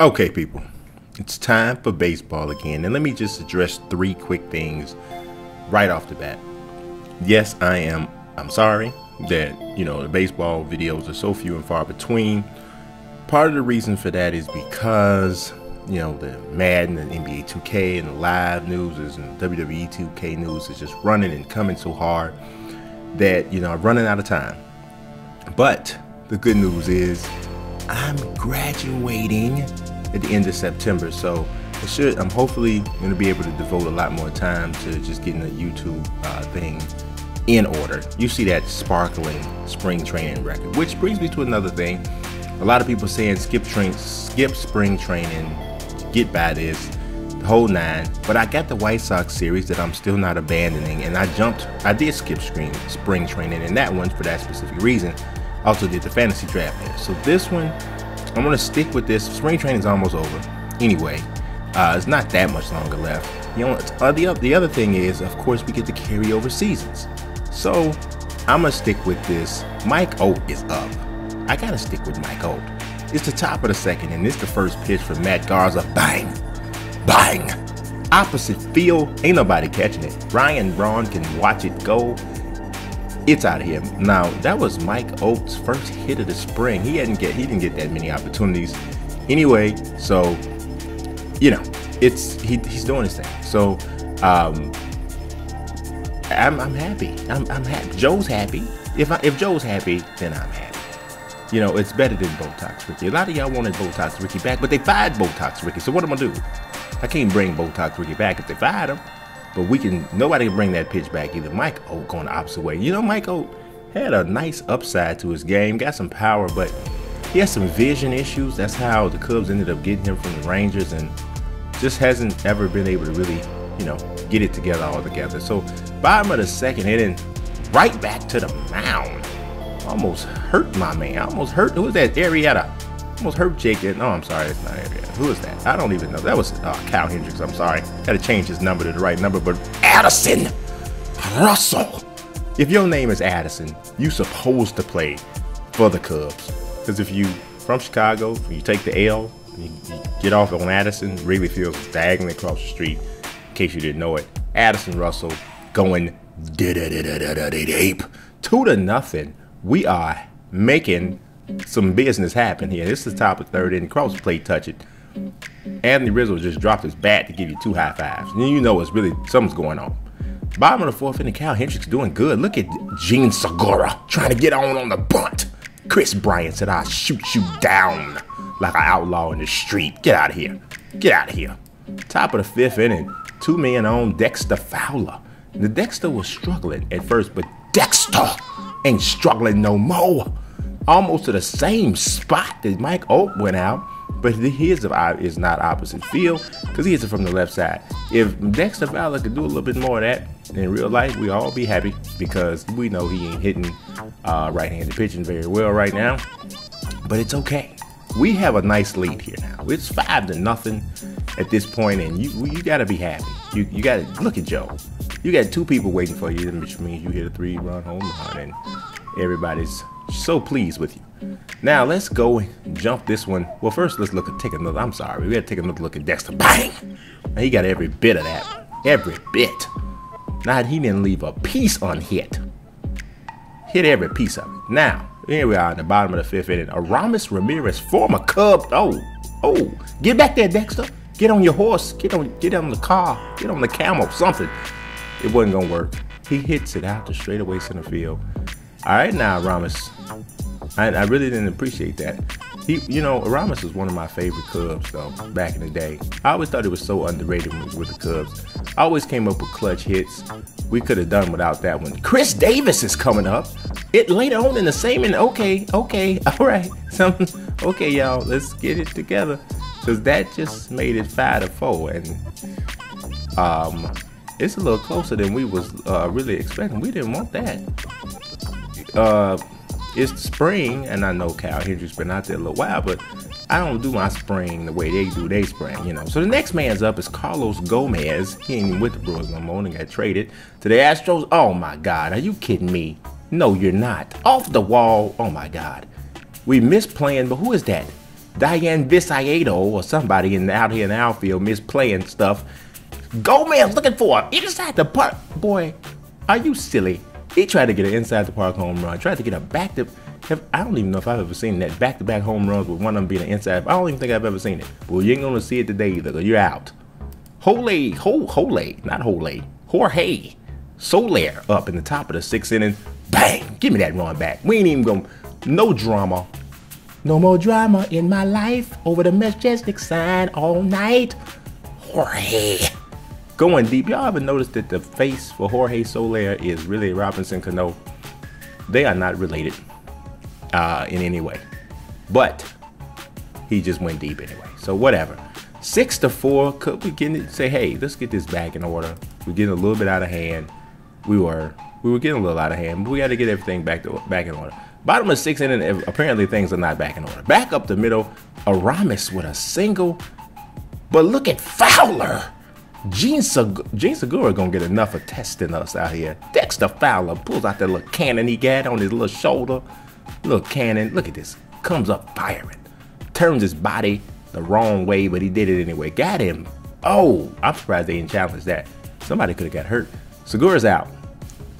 Okay, people, it's time for baseball again, and let me just address three quick things right off the bat. Yes, I'm sorry that, the baseball videos are so few and far between. Part of the reason for that is because, the Madden and NBA 2K and the live news and WWE 2K news is just running and coming so hard that, I'm running out of time. But the good news is I'm graduating at the end of September, so I'm hopefully going to be able to devote a lot more time to just getting the YouTube thing in order. You see that sparkling spring training record, which brings me to another thing. A lot of people saying skip spring training, get by this, the whole nine. But I got the White Sox series that I'm still not abandoning, and I did skip spring training in that one for that specific reason. Also did the fantasy draft there. So this one, I'm going to stick with this. Spring training is almost over. Anyway, it's not that much longer left. The other thing is, of course, we get to carry over seasons. So I'm going to stick with this. Mike Olt is up. I got to stick with Mike Olt. It's the top of the second, and it's the first pitch from Matt Garza. Bang! Bang! Opposite field. Ain't nobody catching it. Ryan Braun can watch it go. It's out of here. Now, that was Mike Olt's first hit of the spring. He didn't get that many opportunities. Anyway, so he's doing his thing. So I'm happy. I'm happy. Joe's happy. If Joe's happy, then I'm happy. It's better than Botox Ricky. A lot of y'all wanted Botox Ricky back, but they fired Botox Ricky. So what am I gonna do? I can't bring Botox Ricky back if they fired him. But nobody can bring that pitch back either. Mike Olt going the opposite way. Mike Olt had a nice upside to his game, got some power, but he has some vision issues. That's how the Cubs ended up getting him from the Rangers, and just hasn't ever been able to really, get it together all together. So bottom of the second, heading right back to the mound. Almost hurt my man. Almost hurt. Who was that? Arrieta. Almost hurt Jake. No, I'm sorry. It's not Arrieta. Who is that? I don't even know. That was Cal Hendricks. I'm sorry. Got to change his number to the right number. But Addison Russell. If your name is Addison, you supposed to play for the Cubs. Because if you from Chicago, you take the L, you get off on Addison, Wrigley Field's diagonally across the street. In case you didn't know it, Addison Russell going 2-0. We are making some business happen here. This is the top of third inning. Cross plate, touch it. Anthony Rizzo just dropped his bat to give you 2 high fives. And it's really something's going on. Bottom of the fourth inning, Cal Hendricks doing good. Look at Gene Segura trying to get on the bunt. Chris Bryant said, "I'll shoot you down like an outlaw in the street. Get out of here. Get out of here." Top of the fifth inning, 2 men on Dexter Fowler. The Dexter was struggling at first, but Dexter ain't struggling no more. Almost to the same spot that Mike Olt went out, but his is not opposite field because he hits it from the left side. If Dexter Fowler could do a little bit more of that in real life, we all be happy because we know he ain't hitting right-handed pitching very well right now. But it's okay. We have a nice lead here now. It's 5-0 at this point, and you got to be happy. You got to look at Joe. You got 2 people waiting for you, which means you hit a 3-run home run, and everybody's so pleased with you. Now let's go and jump this one. Well, first let's take another. I'm sorry, we got to take another look at Dexter. Bang! Now, he got every bit of that, every bit. Now he didn't leave a piece unhit. Hit every piece of it. Now here we are in the bottom of the fifth inning. Aramis Ramirez, former Cub. Oh, get back there, Dexter. Get on your horse. Get on the car. Get on the camel. Something. It wasn't gonna work. He hits it out to straightaway center field. All right, now Aramis. I really didn't appreciate that. Aramis was one of my favorite Cubs though back in the day. I always thought he was so underrated with the Cubs. I always came up with clutch hits. We could have done without that one. Chris Davis is coming up. It later on in the same inning. Okay, all right. Okay, y'all, let's get it together because that just made it 5-4, and it's a little closer than we was really expecting. We didn't want that. It's spring, and I know Cal Hendricks been out there a little while, but I don't do my spring the way they do their spring, So the next man's up is Carlos Gomez. He ain't even with the Brewers no more. He got traded to the Astros. Oh my God, are you kidding me? No, you're not. Off the wall. Oh my God. We missed playing, but who is that? Diane Visiedo or somebody out here in the outfield misplaying stuff. Gomez looking for him inside the park. Boy, are you silly? He tried to get an inside the park home run. Tried to get a I don't even know if I've ever seen that back-to-back home runs with one of them being an inside. I don't even think I've ever seen it. Well, you ain't gonna see it today either. You're out. Jorge Soler up in the top of the 6th inning. Bang! Give me that run back. We ain't even gonna. No drama. No more drama in my life. Over the majestic sign all night. Jorge. Going deep. Y'all ever noticed that the face for Jorge Soler is really Robinson Cano? They are not related in any way. But he just went deep anyway. So whatever. 6-4. Could we say, hey, let's get this back in order. We're getting a little bit out of hand. We were getting a little out of hand, but we got to get everything back in order. Bottom of 6th inning, apparently things are not back in order. Back up the middle, Aramis with a single. But look at Fowler. Gene Segura gonna get enough of testing us out here. Dexter Fowler pulls out that little cannon he got on his little shoulder. Little cannon. Look at this. Comes up firing. Turns his body the wrong way, but he did it anyway. Got him. Oh, I'm surprised they didn't challenge that. Somebody could have got hurt. Segura's out.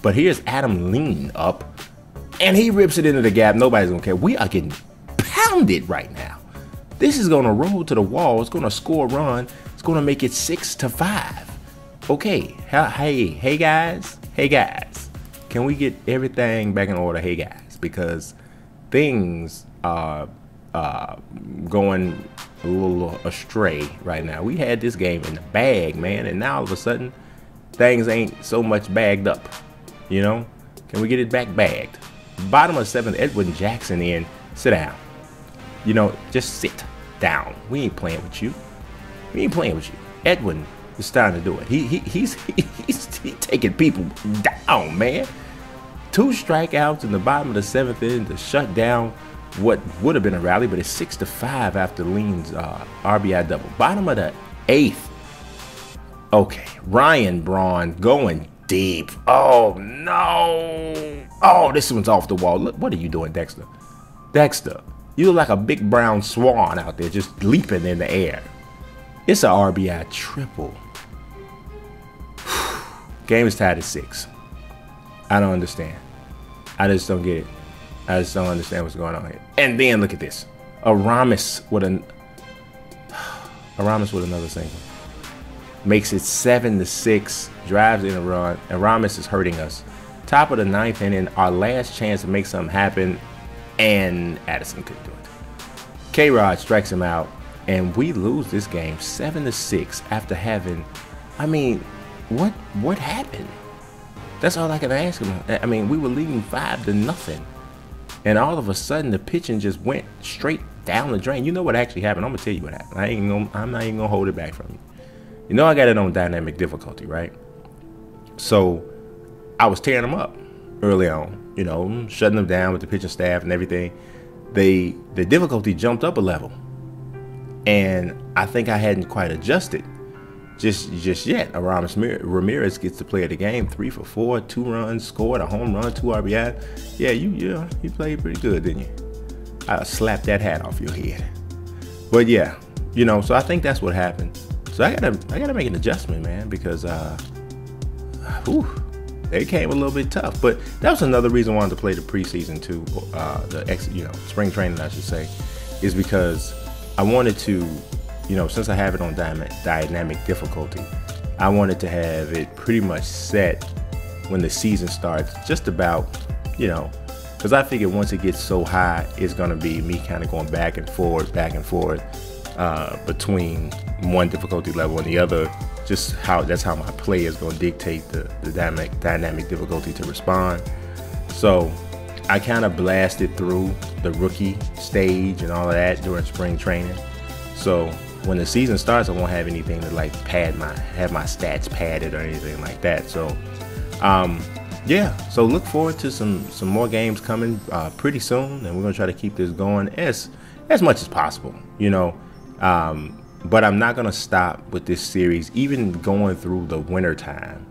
But here's Adam Lean up. And he rips it into the gap. Nobody's gonna care. We are getting pounded right now. This is gonna roll to the wall. It's gonna score a run. It's gonna make it 6-5. Okay. Hey guys. Can we get everything back in order? Hey guys, because things are going a little astray right now. We had this game in the bag, man, and now all of a sudden things ain't so much bagged up. You know? Can we get it back bagged? Bottom of 7th, Edwin Jackson in. Sit down. You know, just sit down. We ain't playing with you. Edwin is starting to do it. He's taking people down, man. 2 strikeouts in the bottom of the 7th inning to shut down what would have been a rally, but it's 6-5 after Lean's RBI double. Bottom of the 8th. Okay, Ryan Braun going deep. Oh no! Oh, this one's off the wall. Look, what are you doing, Dexter? Dexter, you look like a big brown swan out there just leaping in the air. It's an RBI triple. Game is tied at 6. I don't understand. I just don't get it. I just don't understand what's going on here. And then look at this. Aramis with another single. Makes it 7-6. Drives in a run. Aramis is hurting us. Top of the 9th inning, our last chance to make something happen, and Addison couldn't do it. K-Rod strikes him out, and we lose this game 7-6 after having, I mean, what happened? That's all I can ask him. I mean, we were leading 5-0, and all of a sudden the pitching just went straight down the drain. You know what actually happened? I'm gonna tell you what happened. I'm not even gonna hold it back from you. You know I got it on dynamic difficulty, right? So I was tearing them up early on, you know, shutting them down with the pitching staff and everything. The difficulty jumped up a level, and I think I hadn't quite adjusted just yet. Aramis Ramirez gets to play of the game, 3 for 4, 2 runs, scored a home run, 2 RBI. Yeah, you played pretty good, didn't you? I slapped that hat off your head. But yeah, you know, so I think that's what happened. So I gotta make an adjustment, man, because it came a little bit tough. But that was another reason I wanted to play the preseason too, spring training, I should say, is because I wanted to, you know, since I have it on dynamic difficulty, I wanted to have it pretty much set when the season starts, just about, you know, because I figured once it gets so high, it's gonna be me kind of going back and forth between one difficulty level and the other. Just that's how my play is going to dictate the dynamic difficulty to respond. So I kind of blasted through the rookie stage and all of that during spring training. So when the season starts, I won't have anything to like have my stats padded or anything like that. So yeah, so look forward to some more games coming pretty soon, and we're gonna try to keep this going as much as possible, you know. But I'm not gonna stop with this series. Even going through the winter time,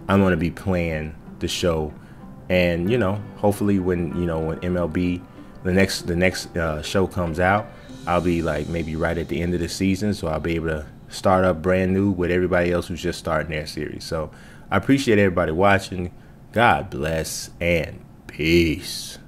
I'm gonna be playing the show, and you know, hopefully when MLB the next show comes out, I'll be like maybe right at the end of the season, so I'll be able to start up brand new with everybody else who's just starting their series. So I appreciate everybody watching. God bless and peace.